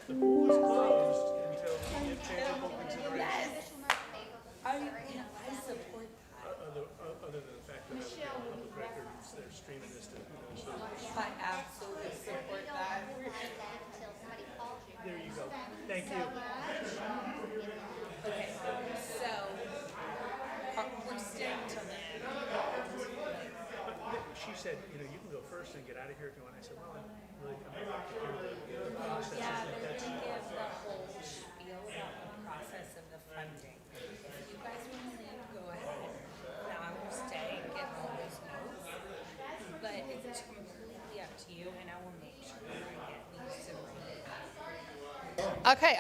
The pool is closed until we get favorable consideration. I support Other than the fact that it's on public record, they're streaming this to, so that. I absolutely support that. there you go. Thank you. Okay, so we're staying till then. She said, you can go first and get out of here if you want. I said, well, I'm really, like to hear the process. Yeah, I think but that's, we give the whole spiel about the process of the funding. If you guys want to leave, go ahead. Now I will stay, get all those notes. But it's completely up to you, and I will make sure that I get these to read. Okay,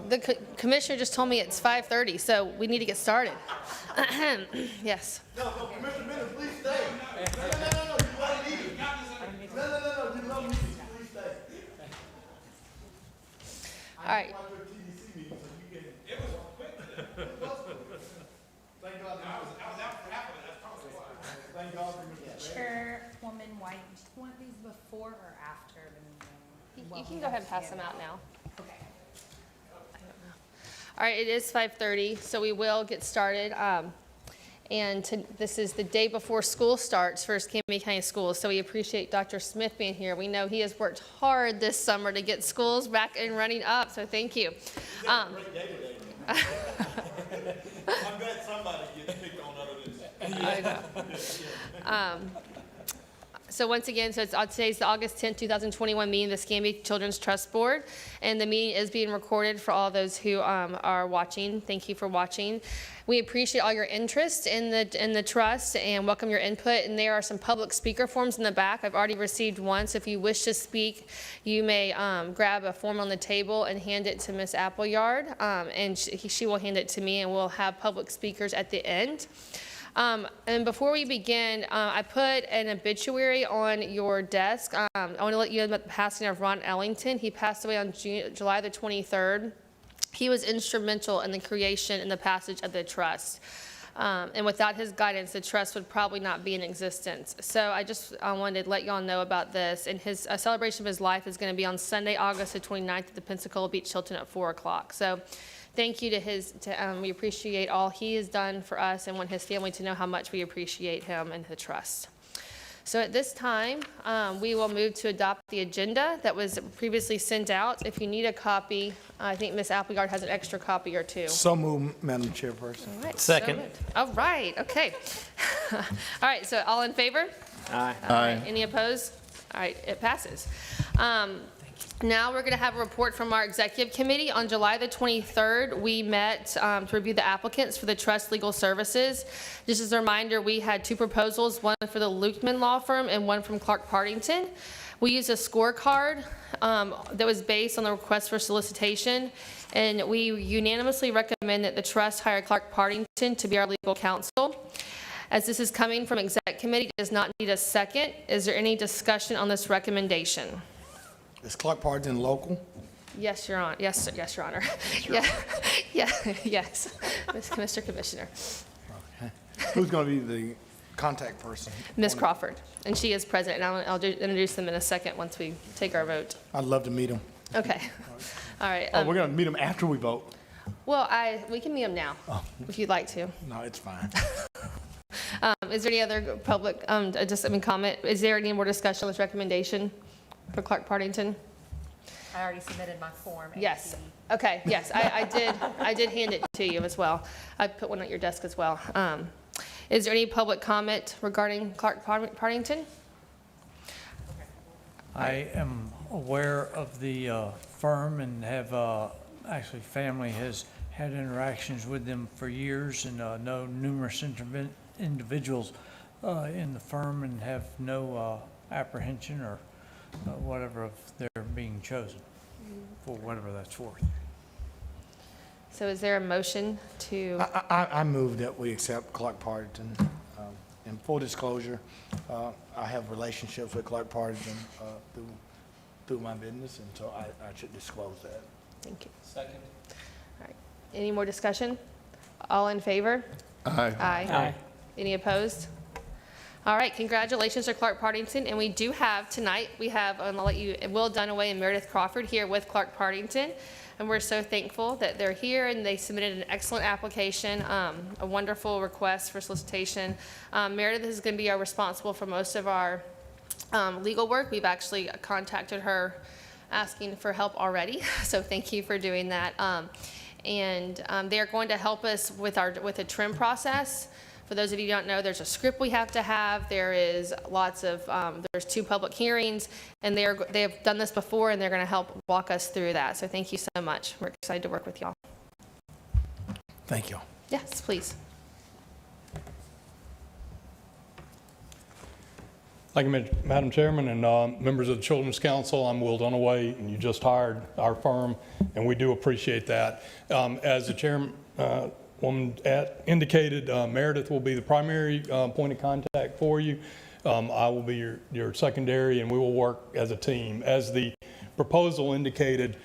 the commissioner just told me it's 5:30, so we need to get started. Yes. No, Commissioner Bennett, please stay. No, you gotta leave. No, you love me, please stay. All right. I went to a TDC meeting, so you can. It was quick. Thank God. I was out for half of it, that's probably why. Thank God for Mr. Chairwoman White, do you want these before or after the meeting? You can go ahead and pass them out now. Okay. All right, it is 5:30, so we will get started. This is the day before school starts for Escambia County Schools, so we appreciate Dr. Smith being here. We know he has worked hard this summer to get schools back and running up, so thank you. Great day today. I'm glad somebody gets picked on other than I know. So once again, today's the August 10th, 2021 meeting of the Escambia Children's Trust Board, and the meeting is being recorded for all those who are watching. Thank you for watching. We appreciate all your interest in the trust and welcome your input. And there are some public speaker forms in the back. I've already received one, so if you wish to speak, you may grab a form on the table and hand it to Ms. Appleyard, and she will hand it to me, and we'll have public speakers at the end. And before we begin, I put an obituary on your desk. I want to let you know about the passing of Ron Ellington. He passed away on July the 23rd. He was instrumental in the creation and the passage of the trust. And without his guidance, the trust would probably not be in existence. So I just wanted to let you all know about this. And his celebration of his life is going to be on Sunday, August the 29th at the Pensacola Beach Hilton at 4 o'clock. So thank you to we appreciate all he has done for us and want his family to know how much we appreciate him and the trust. So at this time, we will move to adopt the agenda that was previously sent out. If you need a copy, I think Ms. Appleyard has an extra copy or two. So moved, Madam Chairperson. All right, Second. so moved. All right, okay. All right, so all in favor? Aye. All right, any opposed? All right, it passes. Now we're going to have a report from our executive committee. On July the 23rd, we met to review the applicants for the trust legal services. Just as a reminder, we had two proposals, one for the Lukeman Law Firm and one from Clark Partington. We used a scorecard that was based on the request for solicitation, and we unanimously recommend that the trust hire Clark Partington to be our legal counsel. As this is coming from exec committee, it does not need a second. Is there any discussion on this recommendation? Is Clark Partington local? Yes, Your Honor. Yes, sir. Yes, Your Honor. Yes, Mr. Commissioner. Okay. Who's going to be the contact person? Ms. Crawford, and she is present, and I'll introduce them in a second once we take our vote. I'd love to meet him. Okay. All right. Oh, we're going to meet him after we vote? Well, we can meet them now, if you'd like to. No, it's fine. Is there any other public, comment? Is there any more discussion on this recommendation for Clark Partington? I already submitted my form. Yes. 8C. Okay, yes, I did hand it to you as well. I put one at your desk as well. Is there any public comment regarding Clark Partington? I am aware of the firm and have actually family has had interactions with them for years and know numerous individuals in the firm and have no apprehension or whatever of their being chosen for whatever that's worth. So is there a motion to, I move that we accept Clark Partington. In full disclosure, I have relationships with Clark Partington through my business, and so I should disclose that. thank you. Second. All right. Any more discussion? All in favor? Aye. Aye. Aye. Any opposed? All right, congratulations to Clark Partington, and we do have tonight, and I'll let you, Will Dunaway and Meredith Crawford here with Clark Partington, and we're so thankful that they're here, and they submitted an excellent application, a wonderful request for solicitation. Meredith is going to be responsible for most of our legal work. We've actually contacted her asking for help already, so thank you for doing that. They're going to help us with a trim process. For those of you who don't know, there's a script we have to have. There is lots of, there's 2 public hearings, and they have done this before, and they're going to help walk us through that. So thank you so much. We're excited to work with y'all. Thank you. Yes, please. Thank you, Madam Chairman, and members of the Children's Council. I'm Will Dunaway, and you just hired our firm, and we do appreciate that. As the chairwoman indicated, Meredith will be the primary point of contact for you. I will be your secondary, and we will work as a team. As the proposal indicated,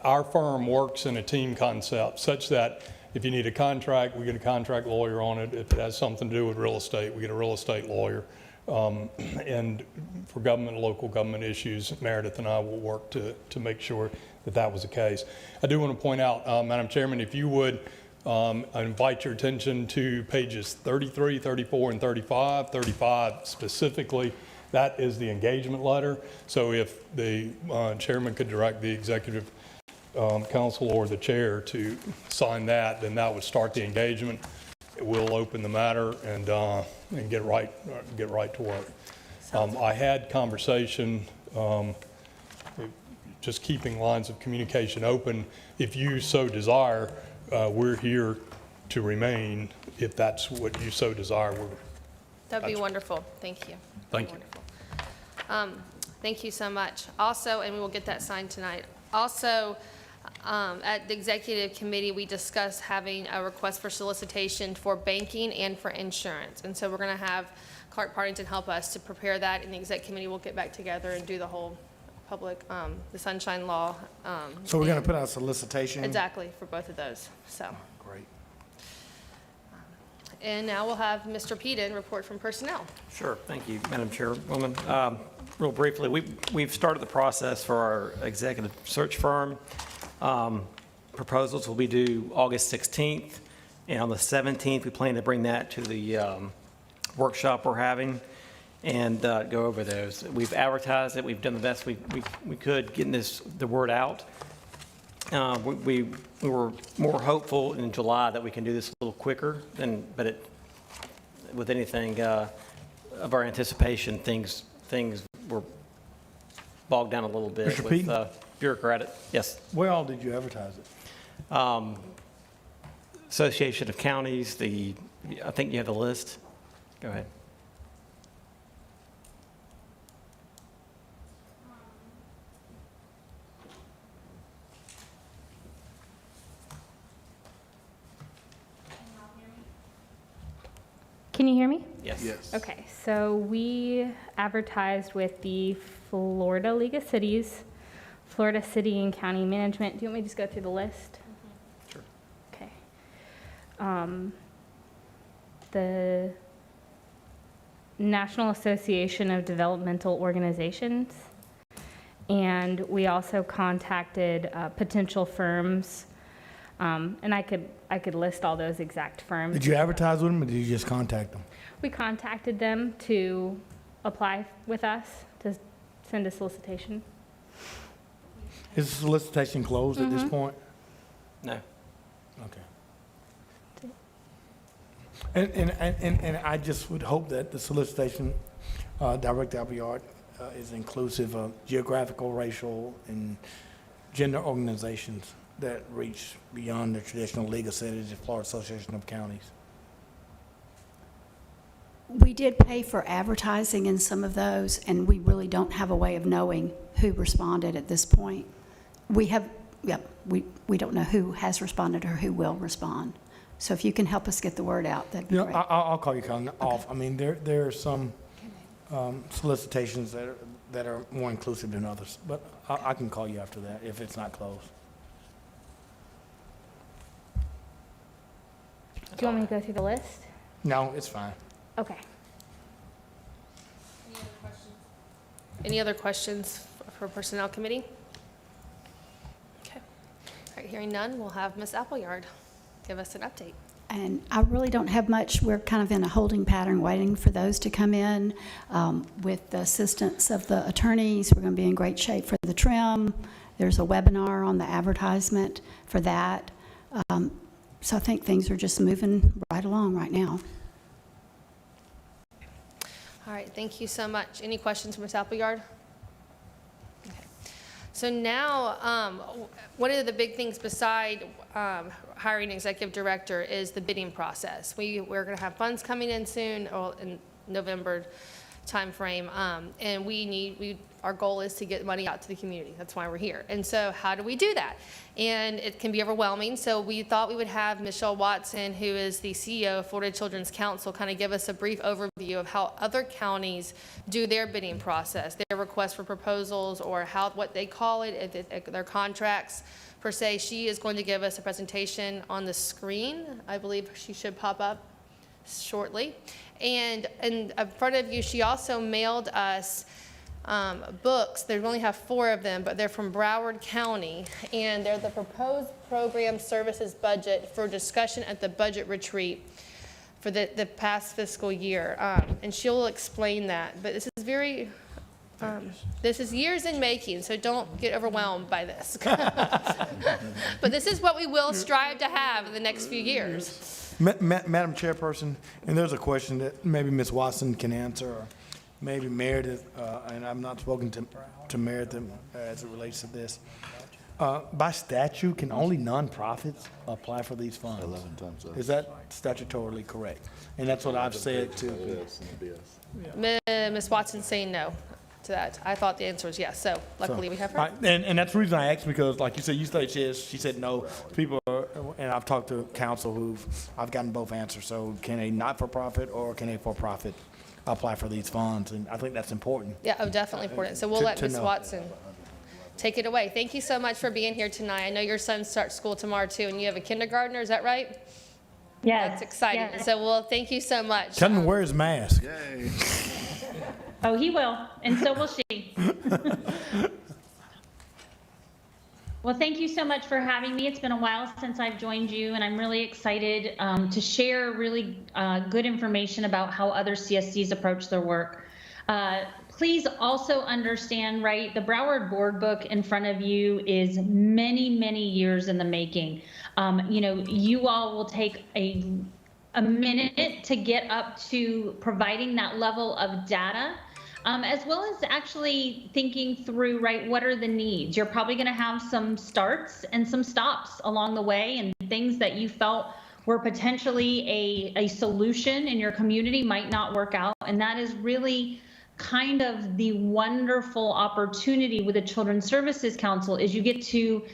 our firm works in a team concept such that if you need a contract, we get a contract lawyer on it. If it has something to do with real estate, we get a real estate lawyer. And for government and local government issues, Meredith and I will work to make sure that that was the case. I do want to point out, Madam Chairman, if you would, I invite your attention to pages 33, 34, and 35. 35 specifically, that is the engagement letter. So if the chairman could direct the executive council or the chair to sign that, then that would start the engagement. It will open the matter and get right to work. I had conversation, just keeping lines of communication open. If you so desire, we're here to remain. If that's what you so desire, That'd be wonderful. Thank you. Thank you. Wonderful. Thank you so much. Also, and we will get that signed tonight. Also, at the executive committee, we discussed having a request for solicitation for banking and for insurance. And so we're going to have Clark Partington help us to prepare that, and the exec committee will get back together and do the whole public, the Sunshine Law. So we're going to put out a solicitation? Exactly, for both of those, so. Great. And now we'll have Mr. Peden report from personnel. Sure, thank you, Madam Chairwoman. Real briefly, we've started the process for our executive search firm. Proposals will be due August 16th, and on the 17th, we plan to bring that to the workshop we're having and go over those. We've advertised it. We've done the best we could getting the word out. We were more hopeful in July that we can do this a little quicker, but with anything of our anticipation, things were bogged down a little bit Mr. with Peden? bureaucratic. Yes. Where all did you advertise it? Association of Counties, I think you have the list. Go ahead. Can you hear me? Yes. Yes. Okay, so we advertised with the Florida League of Cities, Florida City and County Management. Do you want me to just go through the list? Sure. Okay. The National Association of Developmental Organizations. And we also contacted potential firms. And I could list all those exact firms. Did you advertise with them, or did you just contact them? We contacted them to apply with us, to send a solicitation. Is the solicitation closed at this point? No. Okay. And I just would hope that the solicitation, Director Appleyard, is inclusive of geographical, racial, and gender organizations that reach beyond the traditional League of Cities and Florida Association of Counties. We did pay for advertising in some of those, and we really don't have a way of knowing who responded at this point. We don't know who has responded or who will respond. So if you can help us get the word out, that'd be You know, great. I'll call you off. I mean, there are some solicitations that are more inclusive than others, but I can call you after that if it's not closed. Do you want me to go through the list? No, it's fine. Okay. Any other questions for Personnel Committee? Okay. All right, hearing none, we'll have Ms. Appleyard give us an update. And I really don't have much. We're kind of in a holding pattern, waiting for those to come in. With the assistance of the attorneys, we're going to be in great shape for the trim. There's a webinar on the advertisement for that. So I think things are just moving right along right now. All right, thank you so much. Any questions for Ms. Appleyard? Okay. So now, one of the big things beside hiring an executive director is the bidding process. We're going to have funds coming in soon, or in November timeframe, and our goal is to get money out to the community. That's why we're here. And so how do we do that? And it can be overwhelming. So we thought we would have Michelle Watson, who is the CEO of Florida Children's Council, kind of give us a brief overview of how other counties do their bidding process, their request for proposals, or what they call it, their contracts per se. She is going to give us a presentation on the screen. I believe she should pop up shortly. And in front of you, she also mailed us books. They only have 4 of them, but they're from Broward County, and they're the proposed program services budget for discussion at the budget retreat for the past fiscal year. And she'll explain that. But this is this is years in making, so don't get overwhelmed by this. But this is what we will strive to have in the next few years. Madam Chairperson, and there's a question that maybe Ms. Watson can answer, or maybe Meredith, and I'm not spoken to Meredith as it relates to this. By statute, can only nonprofits apply for these funds? 11 times that. Is that statutorily correct? And that's what I've said to. Ms. Watson's saying no to that. I thought the answer was yes, so luckily we have her. And that's the reason I asked, because like you said, she said no. People are, and I've talked to counsel I've gotten both answers. So can a not-for-profit or can a for-profit apply for these funds? And I think that's important. Yeah, definitely important. So we'll let Ms. Watson take it away. Thank you so much for being here tonight. I know your son starts school tomorrow too, and you have a kindergartner, is that right? Yes. That's exciting. Yes. So, thank you so much. Tell him to wear his mask. Yay. Oh, he will, and so will she. Well, thank you so much for having me. It's been a while since I've joined you, and I'm really excited to share really good information about how other CSCs approach their work. Please also understand, right, the Broward Board Book in front of you is many, many years in the making. You all will take a minute to get up to providing that level of data, as well as actually thinking through, right, what are the needs? You're probably going to have some starts and some stops along the way, and things that you felt were potentially a solution in your community might not work out. And that is really kind of the wonderful opportunity with the Children's Services Council, is you get to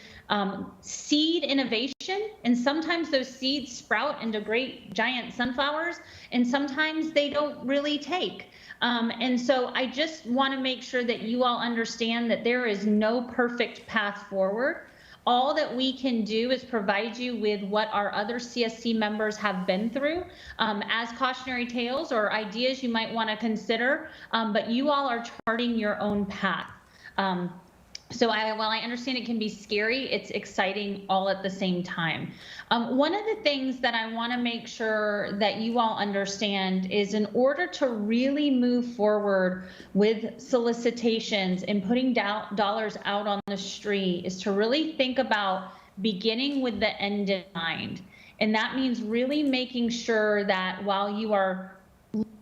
seed innovation, and sometimes those seeds sprout into great giant sunflowers, and sometimes they don't really take. And so I just want to make sure that you all understand that there is no perfect path forward. All that we can do is provide you with what our other CSC members have been through as cautionary tales or ideas you might want to consider, but you all are charting your own path. So while I understand it can be scary, it's exciting all at the same time. One of the things that I want to make sure that you all understand is, in order to really move forward with solicitations and putting dollars out on the street, is to really think about beginning with the end in mind. And that means really making sure that while you are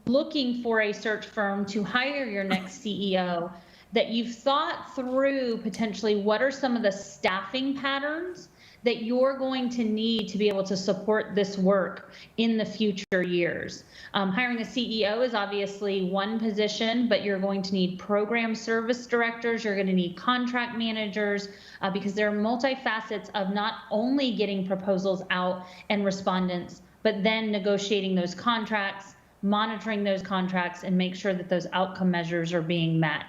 looking for a search firm to hire your next CEO, that you've thought through potentially what are some of the staffing patterns that you're going to need to be able to support this work in the future years. Hiring a CEO is obviously one position, but you're going to need program service directors, you're going to need contract managers, because there are multifacets of not only getting proposals out and respondents, but then negotiating those contracts, monitoring those contracts, and make sure that those outcome measures are being met.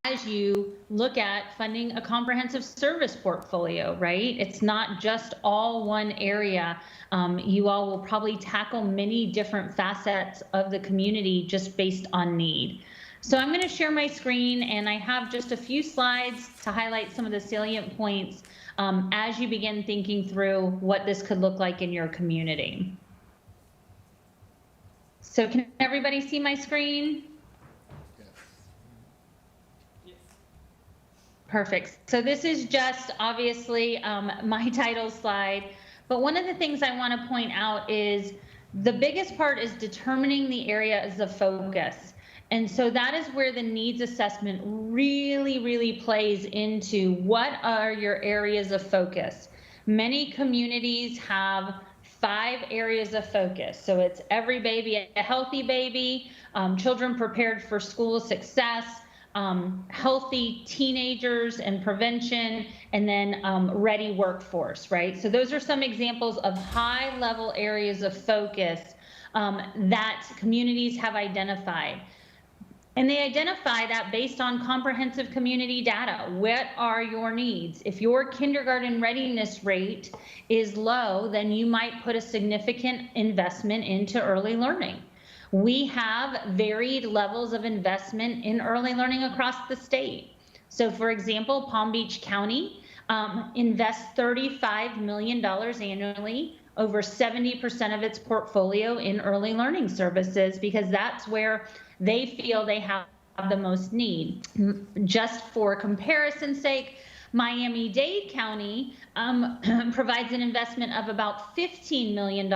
as you look at funding a comprehensive service portfolio, right? It's not just all one area. You all will probably tackle many different facets of the community just based on need. So I'm going to share my screen, and I have just a few slides to highlight some of the salient points as you begin thinking through what this could look like in your community. So can everybody see my screen? Perfect. So this is just obviously my title slide, but one of the things I want to point out is the biggest part is determining the area as a focus. And so that is where the needs assessment really plays into what are your areas of focus. Many communities have 5 areas of focus. So it's every baby a healthy baby, children prepared for school success, healthy teenagers and prevention, and then ready workforce, right? So those are some examples of high-level areas of focus that communities have identified. And they identify that based on comprehensive community data. What are your needs? If your kindergarten readiness rate is low, then you might put a significant investment into early learning. We have varied levels of investment in early learning across the state. So for example, Palm Beach County invests $35 million annually, over 70% of its portfolio in early learning services, because that's where they feel they have the most need. Just for comparison's sake, Miami-Dade County provides an investment of about $15 million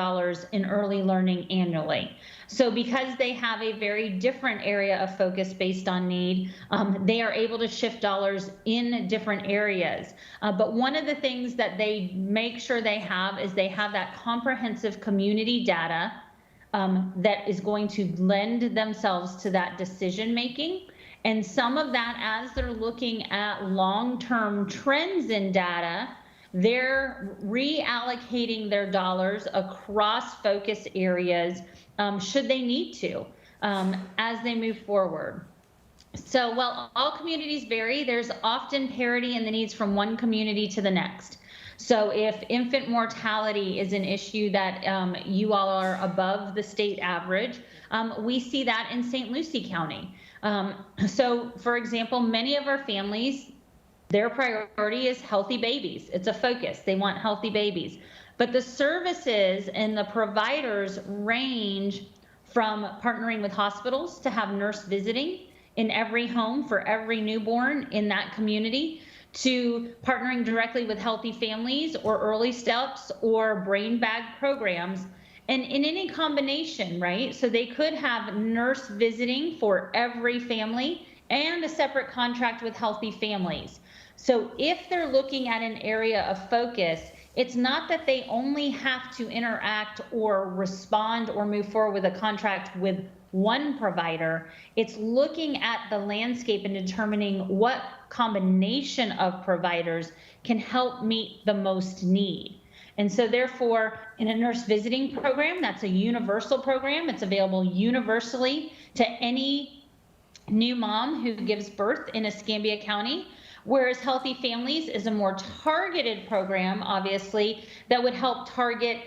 in early learning annually. So because they have a very different area of focus based on need, they are able to shift dollars in different areas. But one of the things that they make sure they have is they have that comprehensive community data that is going to lend themselves to that decision making. And some of that, as they're looking at long-term trends in data, they're reallocating their dollars across focus areas should they need to as they move forward. So while all communities vary, there's often parity in the needs from one community to the next. So if infant mortality is an issue that you all are above the state average, we see that in St. Lucie County. So for example, many of our families, their priority is healthy babies. It's a focus. They want healthy babies. But the services and the providers range from partnering with hospitals to have nurse visiting in every home for every newborn in that community, to partnering directly with healthy families or early steps or brain bag programs, and in any combination, right? So they could have nurse visiting for every family and a separate contract with healthy families. So if they're looking at an area of focus, it's not that they only have to interact or respond or move forward with a contract with one provider. It's looking at the landscape and determining what combination of providers can help meet the most need. And so therefore, in a nurse visiting program, that's a universal program. It's available universally to any new mom who gives birth in Escambia County. Whereas Healthy Families is a more targeted program, obviously, that would help target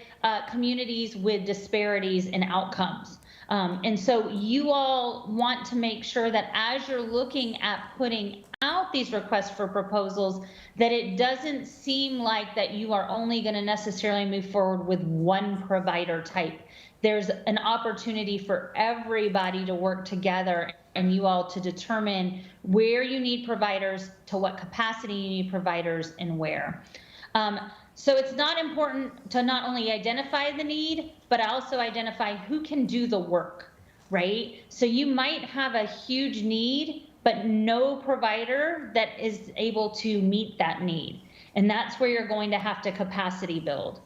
communities with disparities in outcomes. And so you all want to make sure that as you're looking at putting out these requests for proposals, that it doesn't seem like that you are only going to necessarily move forward with one provider type. There's an opportunity for everybody to work together and you all to determine where you need providers, to what capacity you need providers, and where. So it's not important to not only identify the need, but also identify who can do the work, right? So you might have a huge need, but no provider that is able to meet that need. And that's where you're going to have to capacity build.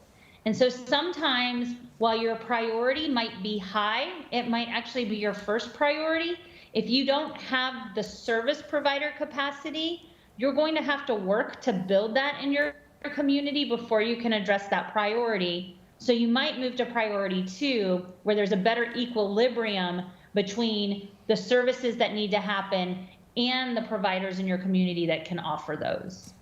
And so sometimes while your priority might be high, it might actually be your first priority. If you don't have the service provider capacity, you're going to have to work to build that in your community before you can address that priority. So you might move to priority 2, where there's a better equilibrium between the services that need to happen and the providers in your community that can offer those.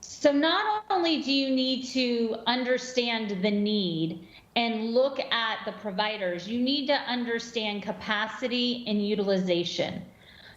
So not only do you need to understand the need and look at the providers, you need to understand capacity and utilization.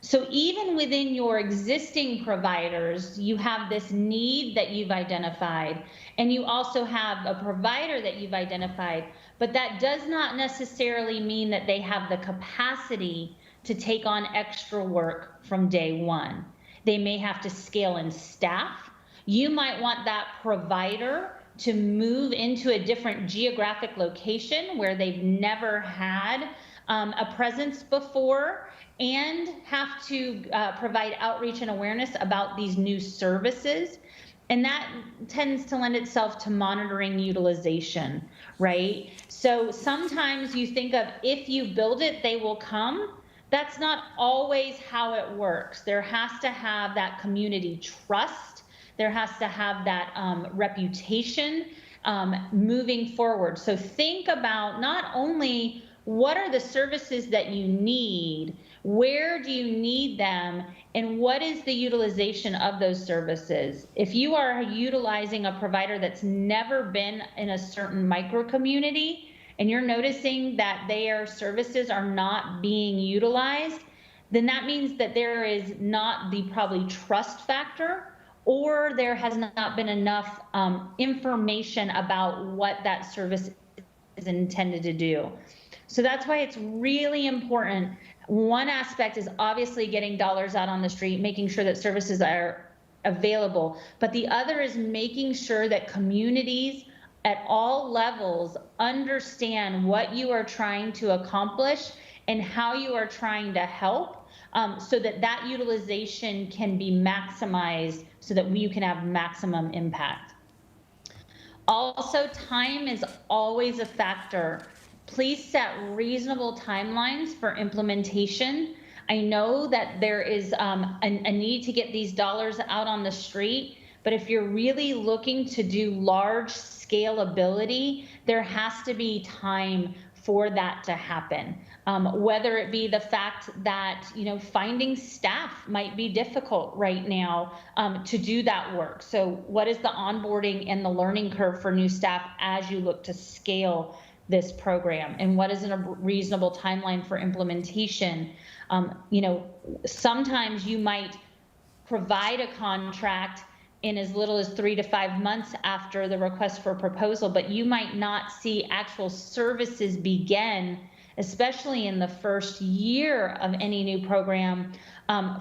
So even within your existing providers, you have this need that you've identified, and you also have a provider that you've identified, but that does not necessarily mean that they have the capacity to take on extra work from day one. They may have to scale in staff. You might want that provider to move into a different geographic location where they've never had a presence before, and have to provide outreach and awareness about these new services. And that tends to lend itself to monitoring utilization, right? So sometimes you think of, if you build it, they will come. That's not always how it works. There has to have that community trust. There has to have that reputation moving forward. So think about not only what are the services that you need, where do you need them, and what is the utilization of those services? If you are utilizing a provider that's never been in a certain micro community and you're noticing that their services are not being utilized, then that means that there is not the probably trust factor, or there has not been enough information about what that service is intended to do. So that's why it's really important. One aspect is obviously getting dollars out on the street, making sure that services are available. But the other is making sure that communities at all levels understand what you are trying to accomplish and how you are trying to help, so that that utilization can be maximized so that you can have maximum impact. Also, time is always a factor. Please set reasonable timelines for implementation. I know that there is a need to get these dollars out on the street, but if you're really looking to do large scalability, there has to be time for that to happen. Whether it be the fact that, finding staff might be difficult right now to do that work. So what is the onboarding and the learning curve for new staff as you look to scale this program, and what is a reasonable timeline for implementation? Sometimes you might provide a contract in as little as 3 to 5 months after the request for proposal, but you might not see actual services begin, especially in the first year of any new program,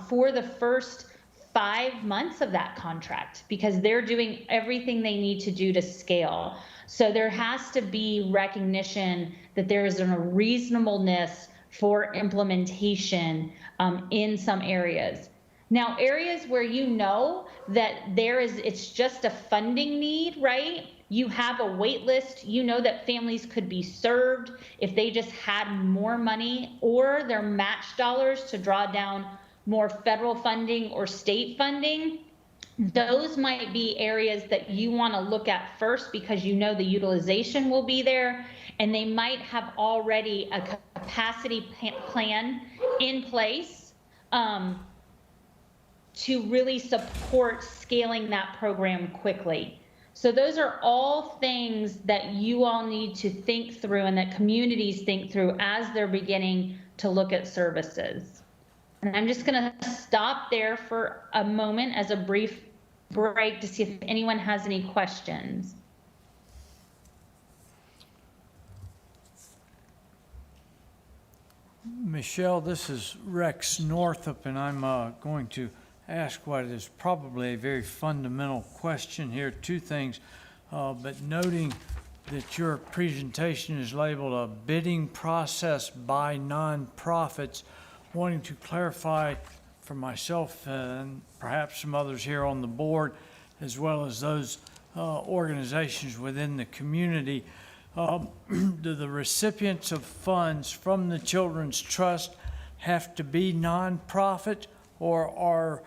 for the first 5 months of that contract, because they're doing everything they need to do to scale. So there has to be recognition that there is a reasonableness for implementation in some areas. Now, areas where that it's just a funding need, right? You have a wait list, that families could be served if they just had more money, or their match dollars to draw down more federal funding or state funding. Those might be areas that you want to look at first, because the utilization will be there, and they might have already a capacity plan in place to really support scaling that program quickly. So those are all things that you all need to think through, and that communities think through as they're beginning to look at services. And I'm just going to stop there for a moment as a brief break to see if anyone has any questions. Michelle, this is Rex Northup, and I'm going to ask what is probably a very fundamental question here. Two things, but noting that your presentation is labeled a bidding process by nonprofits, wanting to clarify for myself and perhaps some others here on the board, as well as those organizations within the community, do the recipients of funds from the Children's Trust have to be nonprofit, or are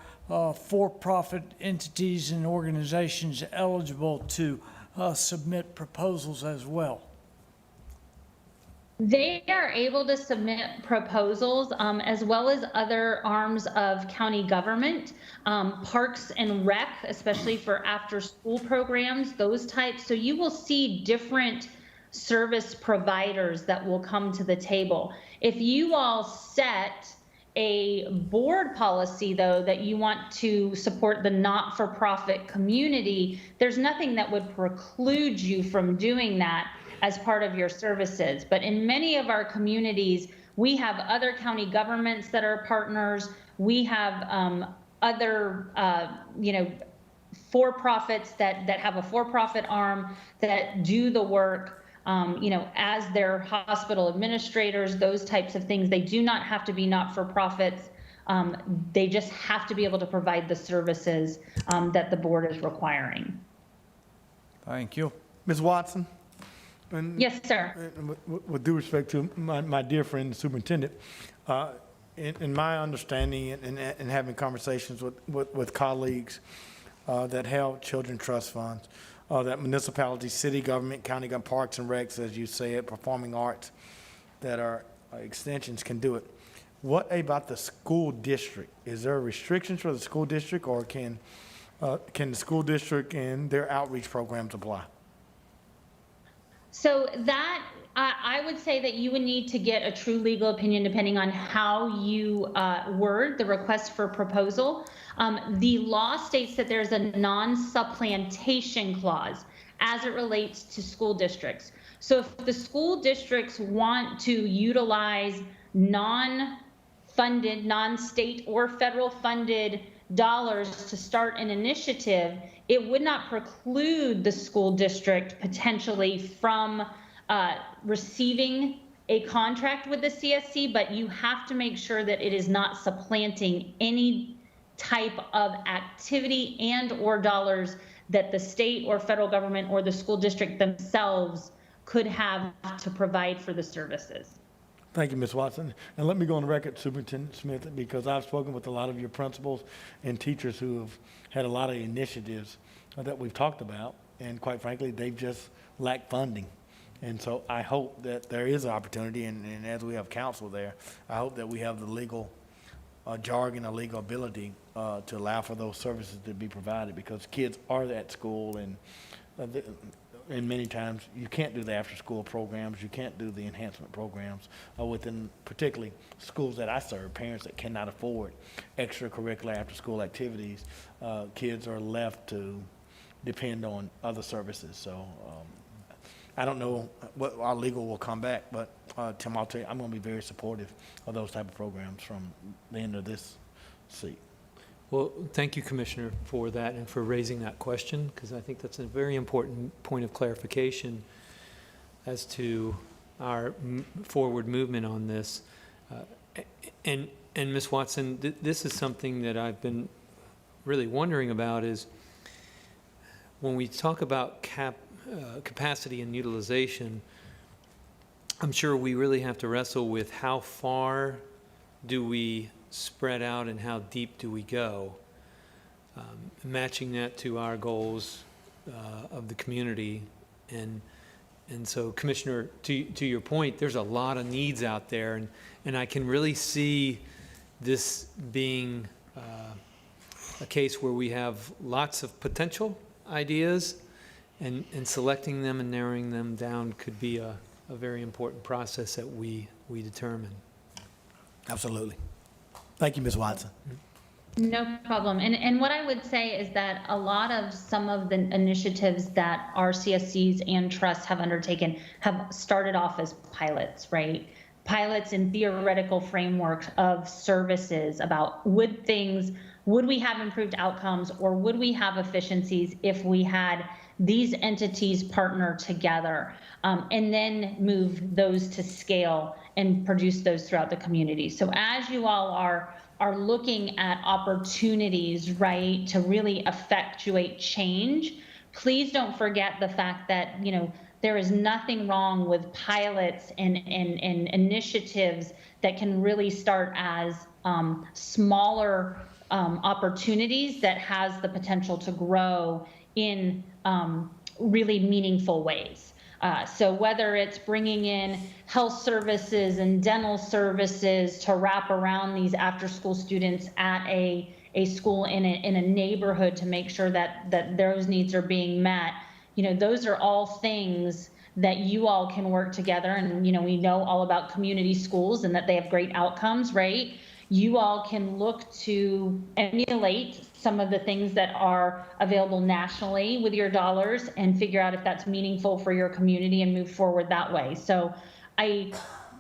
for-profit entities and organizations eligible to submit proposals as well? They are able to submit proposals as well as other arms of county government, parks and rec, especially for after school programs, those types. So you will see different service providers that will come to the table. If you all set a board policy, though, that you want to support the not-for-profit community, there's nothing that would preclude you from doing that as part of your services. But in many of our communities, we have other county governments that are partners. We have other, for-profits that have a for-profit arm that do the work, as their hospital administrators, those types of things. They do not have to be not-for-profits. They just have to be able to provide the services that the board is requiring. Thank you. Ms. Watson? Yes, sir. With due respect to my dear friend, the superintendent, in my understanding and having conversations with colleagues that held children trust funds, that municipalities, city government, county government, parks and recs, as you said, performing arts, that are extensions can do it. What about the school district? Is there restrictions for the school district, or can the school district and their outreach programs apply? So that, I would say that you would need to get a true legal opinion depending on how you word the request for proposal. The law states that there's a non-supplantation clause as it relates to school districts. So if the school districts want to utilize non-funded, non-state or federal funded dollars to start an initiative, it would not preclude the school district potentially from receiving a contract with the CSC, but you have to make sure that it is not supplanting any type of activity and or dollars that the state or federal government or the school district themselves could have to provide for the services. Thank you, Ms. Watson. And let me go on the record, Superintendent Smith, because I've spoken with a lot of your principals and teachers who have had a lot of initiatives that we've talked about, and quite frankly, they've just lacked funding. And so I hope that there is an opportunity, and as we have counsel there, I hope that we have the legal jargon or legal ability to allow for those services to be provided, because kids are at school, and many times you can't do the after-school programs, you can't do the enhancement programs within particularly schools that I serve, parents that cannot afford extracurricular after-school activities. Kids are left to depend on other services. So I don't know what our legal will come back, but Tim, I'll tell you, I'm going to be very supportive of those type of programs from the end of this seat. Well, thank you, Commissioner, for that and for raising that question, because I think that's a very important point of clarification as to our forward movement on this. And Ms. Watson, this is something that I've been really wondering about, is when we talk about capacity and utilization, I'm sure we really have to wrestle with how far do we spread out and how deep do we go, matching that to our goals of the community. And so, Commissioner, to your point, there's a lot of needs out there, and I can really see this being a case where we have lots of potential ideas, and selecting them and narrowing them down could be a very important process that we determine. Absolutely. Thank you, Ms. Watson. No problem. And what I would say is that a lot of some of the initiatives that our CSCs and trusts have undertaken have started off as pilots, right? Pilots in theoretical frameworks of services about would we have improved outcomes, or would we have efficiencies if we had these entities partner together, and then move those to scale and produce those throughout the community. So as you all are looking at opportunities, right, to really effectuate change, please don't forget the fact that, there is nothing wrong with pilots and initiatives that can really start as smaller opportunities that has the potential to grow in really meaningful ways. So whether it's bringing in health services and dental services to wrap around these after-school students at a school in a neighborhood to make sure that those needs are being met, those are all things that you all can work together. And, we know all about community schools and that they have great outcomes, right? You all can look to emulate some of the things that are available nationally with your dollars and figure out if that's meaningful for your community and move forward that way. So I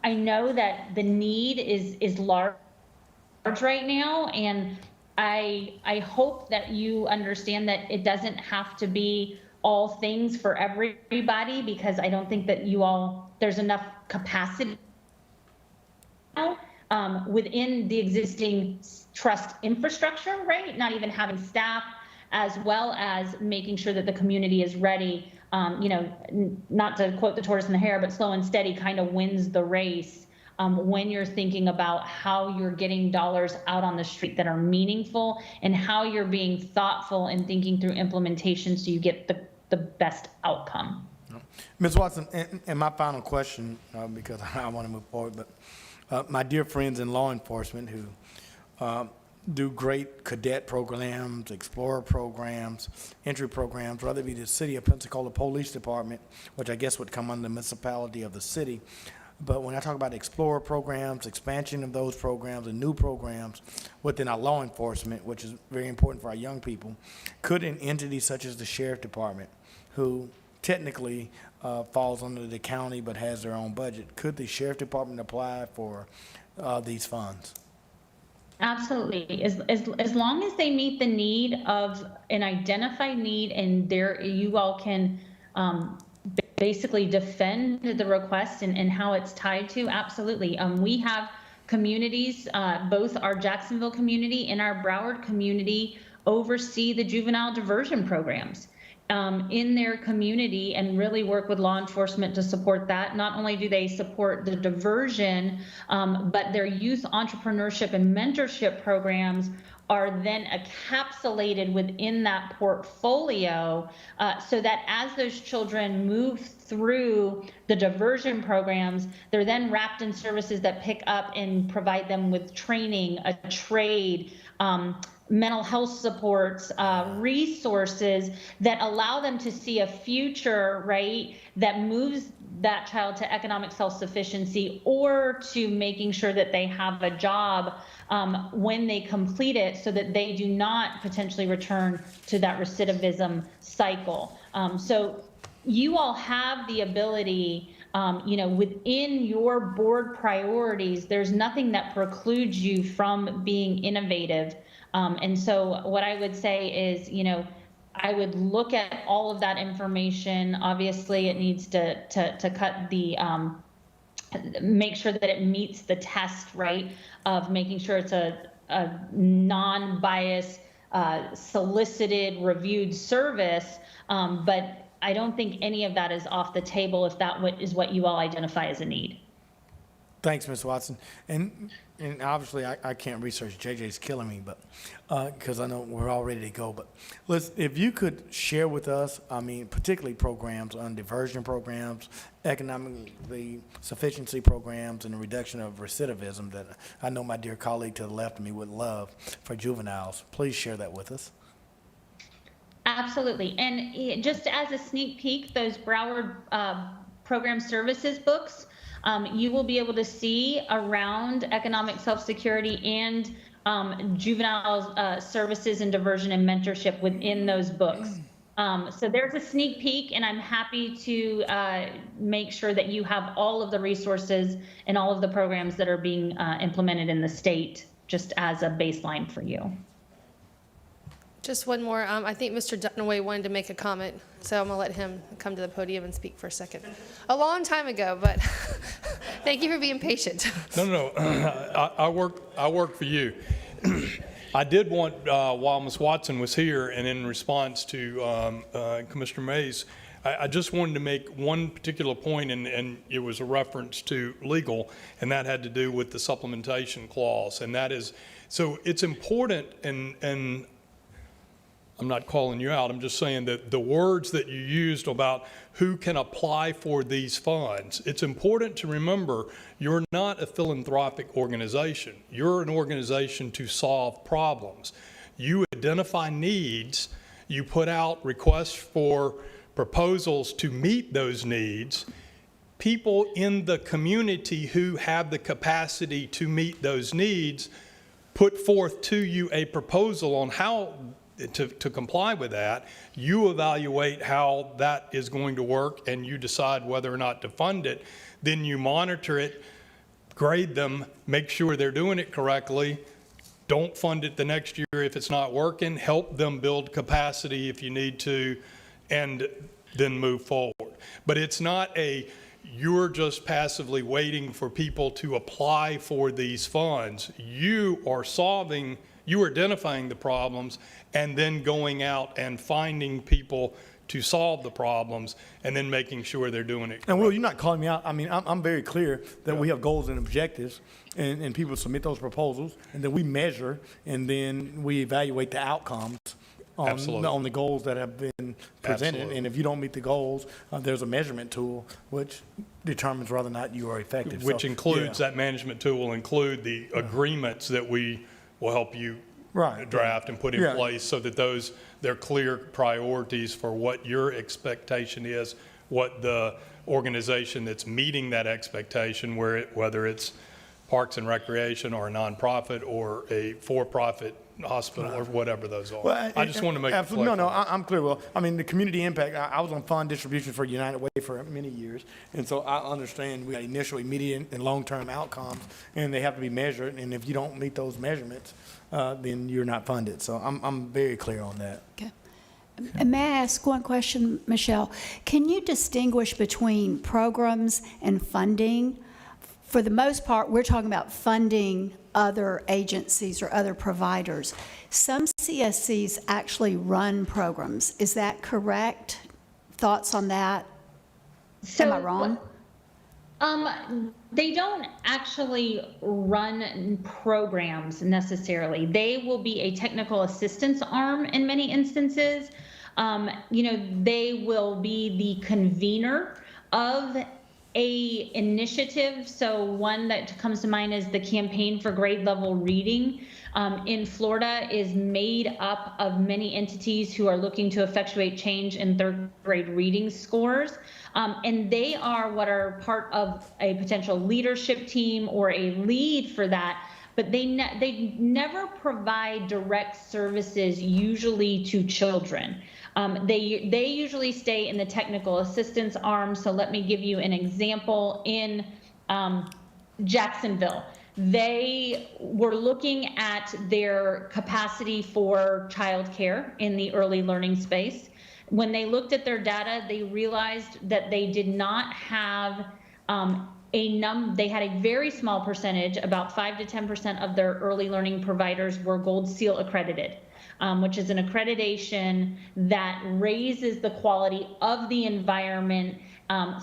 know that the need is large right now, and I hope that you understand that it doesn't have to be all things for everybody, because I don't think that there's enough capacity now within the existing trust infrastructure, right? Not even having staff, as well as making sure that the community is ready. Not to quote the tortoise and the hare, but slow and steady kind of wins the race when you're thinking about how you're getting dollars out on the street that are meaningful and how you're being thoughtful and thinking through implementation so you get the best outcome. Ms. Watson, and my final question, because I want to move forward, but my dear friends in law enforcement who do great cadet programs, explorer programs, entry programs, whether it be the City of Pensacola Police Department, which I guess would come under the municipality of the city. But when I talk about explorer programs, expansion of those programs and new programs within our law enforcement, which is very important for our young people, could an entity such as the Sheriff Department, who technically falls under the county but has their own budget, could the Sheriff Department apply for these funds? Absolutely. As long as they meet the need of an identified need, and you all can basically defend the request and how it's tied to, absolutely. We have communities, both our Jacksonville community and our Broward community oversee the juvenile diversion programs in their community and really work with law enforcement to support that. Not only do they support the diversion, but their youth entrepreneurship and mentorship programs are then encapsulated within that portfolio so that as those children move through the diversion programs, they're then wrapped in services that pick up and provide them with training, a trade, mental health supports, resources that allow them to see a future, right, that moves that child to economic self-sufficiency or to making sure that they have a job when they complete it so that they do not potentially return to that recidivism cycle. So you all have the ability, within your board priorities, there's nothing that precludes you from being innovative. And so what I would say is, I would look at all of that information. Obviously, it needs to cut the, make sure that it meets the test, right, of making sure it's a non-biased, solicited, reviewed service. But I don't think any of that is off the table if that is what you all identify as a need. Thanks, Ms. Watson. And obviously, I can't research. JJ's killing me, but because I know we're all ready to go. But if you could share with us, particularly programs on diversion programs, economically sufficiency programs, and the reduction of recidivism that I know my dear colleague to the left of me would love for juveniles. Please share that with us. Absolutely. And just as a sneak peek, those Broward Program Services books, you will be able to see around economic self-security and juvenile services and diversion and mentorship within those books. So there's a sneak peek, and I'm happy to make sure that you have all of the resources and all of the programs that are being implemented in the state, just as a baseline for you. Just one more. I think Mr. Dunaway wanted to make a comment, so I'm going to let him come to the podium and speak for a second. A long time ago, but thank you for being patient. No. I work for you. I did want, while Ms. Watson was here, and in response to Commissioner Mays, I just wanted to make one particular point, and it was a reference to legal, and that had to do with the supplementation clause. And that is, so it's important, and I'm not calling you out, I'm just saying that the words that you used about who can apply for these funds, it's important to remember you're not a philanthropic organization. You're an organization to solve problems. You identify needs, you put out requests for proposals to meet those needs. People in the community who have the capacity to meet those needs put forth to you a proposal on how to comply with that. You evaluate how that is going to work and you decide whether or not to fund it. Then you monitor it, grade them, make sure they're doing it correctly. Don't fund it the next year if it's not working. Help them build capacity if you need to, and then move forward. But it's not you're just passively waiting for people to apply for these funds. You are identifying the problems and then going out and finding people to solve the problems and then making sure they're doing it correctly. And Will, you're not calling me out. I mean, I'm very clear that we have goals and objectives, and people submit those proposals, and then we measure, and then we evaluate the outcomes on the goals that have been presented. Absolutely. And if you don't meet the goals, there's a measurement tool which determines whether or not you are effective. Which So, includes, yeah. that management tool will include the agreements that we will help you Right. draft and put in Yeah. place so that they're clear priorities for what your expectation is, what the organization that's meeting that expectation, whether it's Parks and Recreation or a nonprofit or a for-profit hospital or whatever those are. Well, I just want to make it absolutely. clear. I'm clear. Well, I mean, the community impact, I was on fund distribution for United Way for many years. And so I understand we have initial, immediate, and long-term outcomes, and they have to be measured. And if you don't meet those measurements, then you're not funded. So I'm very clear on that. Okay. And may I ask one question, Michelle? Can you distinguish between programs and funding? For the most part, we're talking about funding other agencies or other providers. Some CSCs actually run programs. Is that correct? Thoughts on that? Am I wrong? They don't actually run programs necessarily. They will be a technical assistance arm in many instances. They will be the convener of a initiative. So one that comes to mind is the Campaign for Grade Level Reading in Florida is made up of many entities who are looking to effectuate change in third grade reading scores. And they are what are part of a potential leadership team or a lead for that. But they never provide direct services usually to children. They usually stay in the technical assistance arm. So let me give you an example. In Jacksonville, they were looking at their capacity for childcare in the early learning space. When they looked at their data, they realized that they did not have they had a very small percentage, about 5 to 10% of their early learning providers were Gold Seal accredited. Which is an accreditation that raises the quality of the environment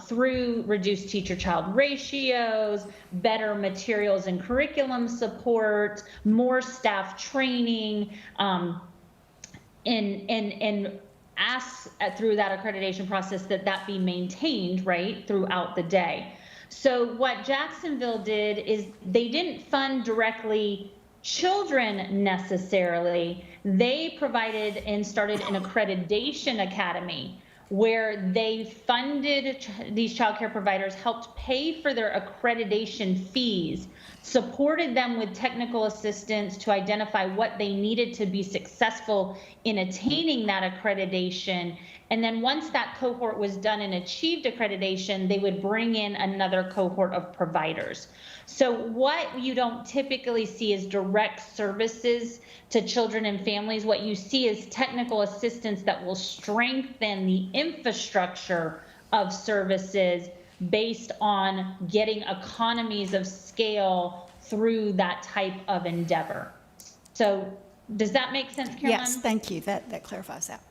through reduced teacher-child ratios, better materials and curriculum support, more staff training, and asks through that accreditation process that be maintained, right, throughout the day. So what Jacksonville did is they didn't fund directly children necessarily. They provided and started an accreditation academy where they funded these childcare providers, helped pay for their accreditation fees, supported them with technical assistance to identify what they needed to be successful in attaining that accreditation. And then once that cohort was done and achieved accreditation, they would bring in another cohort of providers. So what you don't typically see is direct services to children and families. What you see is technical assistance that will strengthen the infrastructure of services based on getting economies of scale through that type of endeavor. So does that make sense, Caroline? Yes, thank you. That clarifies that.